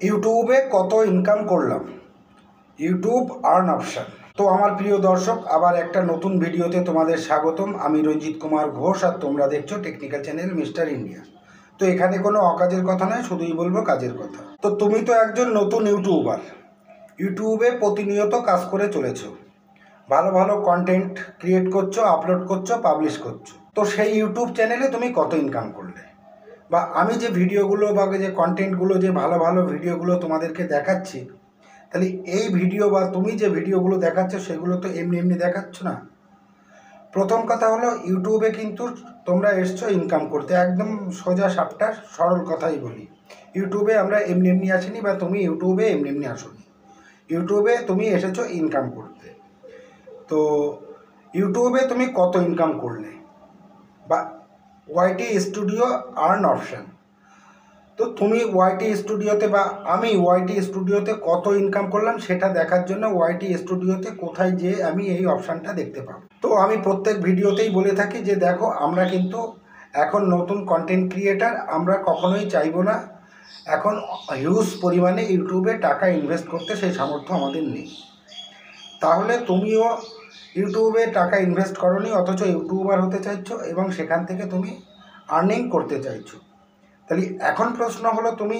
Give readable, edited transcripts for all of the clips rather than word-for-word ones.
ইউটিউবে কত ইনকাম করলাম, ইউটিউব আর্ন অপশান। তো আমার প্রিয় দর্শক, আবার একটা নতুন ভিডিওতে তোমাদের স্বাগতম। আমি রঞ্জিত কুমার ঘোষ আর তোমরা দেখছো টেকনিক্যাল চ্যানেল মিস্টার ইন্ডিয়া। তো এখানে কোনো অকাজের কথা নয়, শুধুই বলবো কাজের কথা। তো তুমি তো একজন নতুন ইউটিউবার, ইউটিউবে প্রতিনিয়ত কাজ করে চলেছো, ভালো ভালো কন্টেন্ট ক্রিয়েট করছো, আপলোড করছো, পাবলিশ করছো। তো সেই ইউটিউব চ্যানেলে তুমি কত ইনকাম করলে, বা আমি যে ভিডিওগুলো বা যে কন্টেন্টগুলো, যে ভালো ভালো ভিডিওগুলো তোমাদেরকে দেখাচ্ছি, তাহলে এই ভিডিও বা তুমি যে ভিডিওগুলো দেখাচ্ছ সেগুলো তো এমনি এমনি দেখাচ্ছ না। প্রথম কথা হলো, ইউটিউবে কিন্তু তোমরা এসছো ইনকাম করতে, একদম সোজা সাপটা সরল কথাই বলি। ইউটিউবে আমরা এমনি এমনি আসিনি, বা তুমি ইউটিউবে এমনি এমনি আসোনি। ইউটিউবে তুমি এসেছো ইনকাম করতে। তো ইউটিউবে তুমি কত ইনকাম করলে, বা ওয়াইটি স্টুডিও আর্ন অপশান। তো তুমি ওয়াইটি স্টুডিওতে বা আমি ওয়াইটি স্টুডিওতে কত ইনকাম করলাম সেটা দেখার জন্য ওয়াইটি স্টুডিওতে কোথায় যেয়ে আমি এই অপশানটা দেখতে পাবো। তো আমি প্রত্যেক ভিডিওতেই বলে থাকি যে দেখো, আমরা কিন্তু এখন নতুন কন্টেন্ট ক্রিয়েটার, আমরা কখনোই চাইবো না এখন হিউজ পরিমাণে ইউটিউবে টাকা ইনভেস্ট করতে, সেই সামর্থ্য আমাদের নেই। তাহলে তুমিও ইউটিউবে টাকা ইনভেস্ট করোনি, অথচ ইউটিউবার হতে চাইছো এবং সেখান থেকে তুমি আর্নিং করতে চাইছো। তাহলে এখন প্রশ্ন হলো, তুমি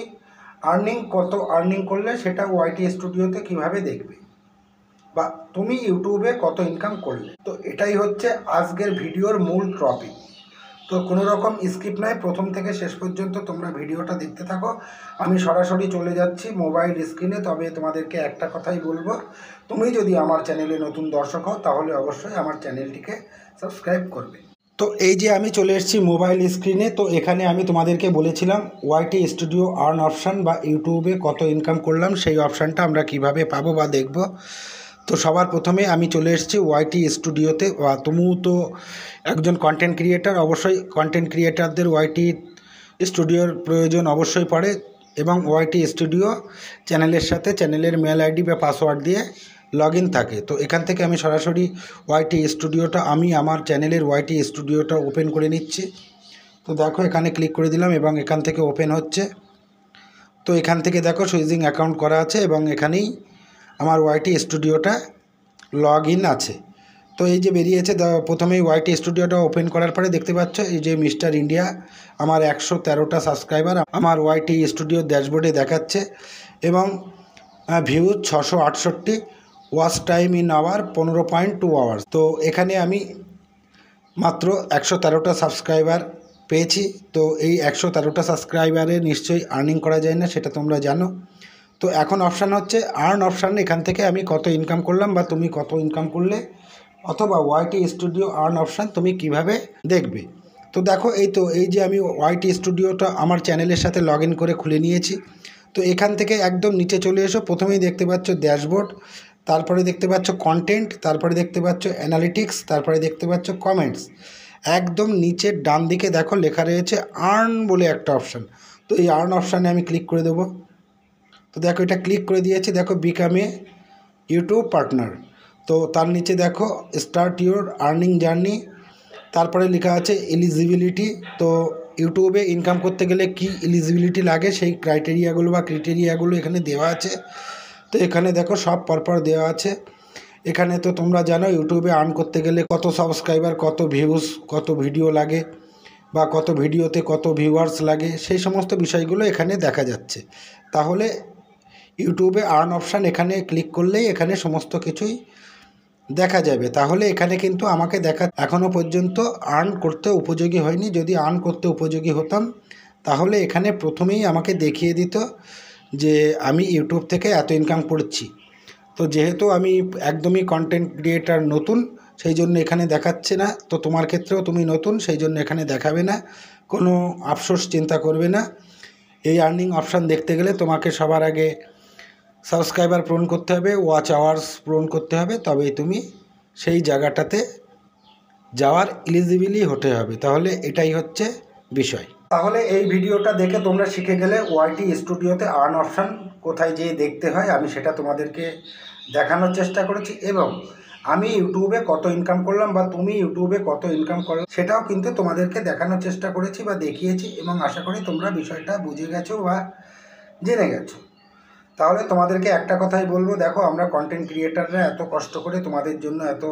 কত আর্নিং করলে সেটা ওয়াইটি স্টুডিওতে কিভাবে দেখবে, বা তুমি ইউটিউবে কত ইনকাম করলে। তো এটাই হচ্ছে আজকের ভিডিওর মূল টপিক। তো কোনো রকম স্কিপ নয়, প্রথম থেকে শেষ পর্যন্ত তোমরা ভিডিওটা দেখতে থাকো। আমি সরাসরি চলে যাচ্ছি মোবাইল স্ক্রিনে। তবে তোমাদেরকে একটা কথাই বলবো, তুমি যদি আমার চ্যানেলে নতুন দর্শক হও তাহলে অবশ্যই আমার চ্যানেলটিকে সাবস্ক্রাইব করবে। তো এই যে আমি চলে এসেছি মোবাইল স্ক্রিনে। তো এখানে আমি তোমাদেরকে বলেছিলাম ওয়াইটি স্টুডিও আর্ন অপশান, বা ইউটিউবে কত ইনকাম করলাম সেই অপশানটা আমরা কিভাবে পাবো বা দেখব। তো সবার প্রথমে আমি চলে এসেছি ওয়াইটি স্টুডিওতে। বা তুমিও তো একজন কন্টেন্ট ক্রিয়েটার, অবশ্যই কন্টেন্ট ক্রিয়েটারদের ওয়াইটি স্টুডিওর প্রয়োজন অবশ্যই পড়ে, এবং ওয়াইটি স্টুডিও চ্যানেলের সাথে চ্যানেলের মেল আইডি বা পাসওয়ার্ড দিয়ে লগ ইন থাকে। তো এখান থেকে আমি সরাসরি ওয়াইটি স্টুডিওটা, আমি আমার চ্যানেলের ওয়াইটি স্টুডিওটা ওপেন করে নিচ্ছি। তো দেখো, এখানে ক্লিক করে দিলাম এবং এখান থেকে ওপেন হচ্ছে। তো এখান থেকে দেখো সুইজিং অ্যাকাউন্ট করা আছে এবং এখানেই আমার ওয়াইটি স্টুডিওটা লগ ইন আছে। তো এই যে বেরিয়েছে, প্রথমেই ওয়াইটি স্টুডিওটা ওপেন করার পরে দেখতে পাচ্ছ এই যে মিস্টার ইন্ডিয়া, আমার 113টা সাবস্ক্রাইবার আমার ওয়াইটি স্টুডিওর ড্যাশবোর্ডে দেখাচ্ছে, এবং views 668, watch time in our 15.2 hours. তো এখানে আমি মাত্র 113টা সাবস্ক্রাইবার পেয়েছি। তো এই 113টা সাবস্ক্রাইবারে নিশ্চয়ই আর্নিং করা যায় না, সেটা তোমরা জানো। তো এখন অপশান হচ্ছে আর্ন অপশান। এখান থেকে আমি কত ইনকাম করলাম বা তুমি কত ইনকাম করলে, অথবা ওয়াইটি স্টুডিও আর্ন অপশান তুমি কিভাবে দেখবে। তো দেখো, এই যে আমি ওয়াইটি স্টুডিওটা আমার চ্যানেলের সাথে লগ ইন করে খুলে নিয়েছি। তো এখান থেকে একদম নিচে চলে এসো, প্রথমেই দেখতে পাচ্ছ ড্যাশবোর্ড, তারপরে দেখতে পাচ্ছ কন্টেন্ট, তারপরে দেখতে পাচ্ছ অ্যানালিটিক্স, তারপরে দেখতে পাচ্ছ কমেন্টস। একদম নিচের ডান দিকে দেখো লেখা রয়েছে আর্ন বলে একটা অপশান। তো এই আর্ন অপশানে আমি ক্লিক করে দেবো। তো দেখো, এটা ক্লিক করে দিয়েছি। দেখো, বিকাম এ ইউটিউব পার্টনার। তো তার নিচে দেখো স্টার্ট ইউর আর্নিং জার্নি, তারপরে লেখা আছে এলিজিবিলিটি। তো ইউটিউবে ইনকাম করতে গেলে কি এলিজিবিলিটি লাগে সেই ক্রাইটেরিয়াগুলো এখানে দেওয়া আছে। তো এখানে দেখো সব পরপর দেওয়া আছে। এখানে তো তোমরা জানো ইউটিউবে আর্ন করতে গেলে কত সাবস্ক্রাইবার, কত ভিউজ, কত ভিডিও লাগে, বা কত ভিডিওতে কত ভিউয়ার্স লাগে, সেই সমস্ত বিষয়গুলো এখানে দেখা যাচ্ছে। তাহলে ইউটিউবে আর্ন অপশান এখানে ক্লিক করলেই এখানে সমস্ত কিছুই দেখা যাবে। তাহলে এখানে কিন্তু আমাকে এখনও পর্যন্ত আর্ন করতে উপযোগী হয়নি। যদি আর্ন করতে উপযোগী হতাম তাহলে এখানে প্রথমেই আমাকে দেখিয়ে দিত যে আমি ইউটিউব থেকে এত ইনকাম করছি। তো যেহেতু আমি একদমই কন্টেন্ট ক্রিয়েটার নতুন, সেই জন্য এখানে দেখাচ্ছে না। তো তোমার ক্ষেত্রেও তুমি নতুন, সেই জন্য এখানে দেখাবে না। কোনো আফসোস চিন্তা করবে না। এই আর্নিং অপশান দেখতে গেলে তোমাকে সবার আগে সাবস্ক্রাইবার পূরণ করতে হবে, ওয়াচ আওয়ার্স পূরণ করতে হবে, তবেই তুমি সেই জায়গাটাতে যাওয়ার এলিজিবিলি হতে হবে। তাহলে এটাই হচ্ছে বিষয়। তাহলে এই ভিডিওটা দেখে তোমরা শিখে গেলে ওয়াইটি স্টুডিওতে আর্ন অপশান কোথায় যেয়ে দেখতে হয়, আমি সেটা তোমাদেরকে দেখানোর চেষ্টা করেছি। এবং আমি ইউটিউবে কত ইনকাম করলাম বা তুমি ইউটিউবে কত ইনকাম করো সেটাও কিন্তু তোমাদেরকে দেখানোর চেষ্টা করেছি বা দেখিয়েছি, এবং আশা করি তোমরা বিষয়টা বুঝে গেছো বা জেনে গেছো। তাহলে তোমাদেরকে একটা কথাই বলবো, দেখো আমরা কন্টেন্ট ক্রিয়েটাররা এত কষ্ট করে তোমাদের জন্য এত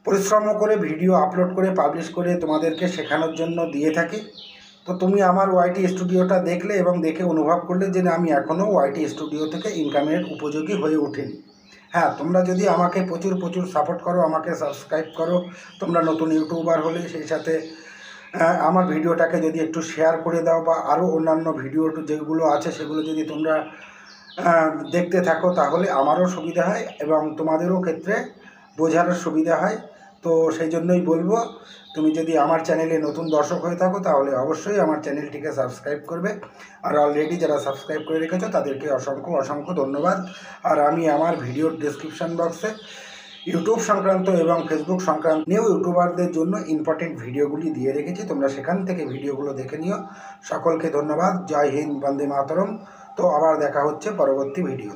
পরিশ্রম করে ভিডিও আপলোড করে পাবলিশ করে তোমাদেরকে শেখানোর জন্য দিয়ে থাকি। তো তুমি আমার ওয়াইটি স্টুডিওটা দেখলে এবং দেখে অনুভব করলে যে আমি এখনও ওয়াইটি স্টুডিও থেকে ইনকামের উপযোগী হয়ে ওঠেনি। হ্যাঁ, তোমরা যদি আমাকে প্রচুর প্রচুর সাপোর্ট করো, আমাকে সাবস্ক্রাইব করো, তোমরা নতুন ইউটিউবার হলে সেই সাথে আমার ভিডিওটাকে যদি একটু শেয়ার করে দাও বা আরও অন্যান্য ভিডিও যেগুলো আছে সেগুলো যদি তোমরা দেখতে থাকো, তাহলে আমারও সুবিধা হয় এবং তোমাদেরও ক্ষেত্রে বোঝারও সুবিধা হয়। তো সেই জন্যই বলবো, তুমি যদি আমার চ্যানেলে নতুন দর্শক হয়ে থাকো তাহলে অবশ্যই আমার চ্যানেলটিকে সাবস্ক্রাইব করবে। আর অলরেডি যারা সাবস্ক্রাইব করে রেখেছো তাদেরকে অসংখ্য অসংখ্য ধন্যবাদ। আর আমি আমার ভিডিওর ডেসক্রিপশান বক্সে ইউটিউব সংক্রান্ত এবং ফেসবুক সংক্রান্ত নিউ ইউটিউবারদের জন্য ইম্পর্টেন্ট ভিডিওগুলি দিয়ে রেখেছি, তোমরা সেখান থেকে ভিডিওগুলো দেখে নিও। সকলকে ধন্যবাদ। জয় হিন্দ, বন্দে মাতরম। তো আবার দেখা হচ্ছে পরবর্তী ভিডিও।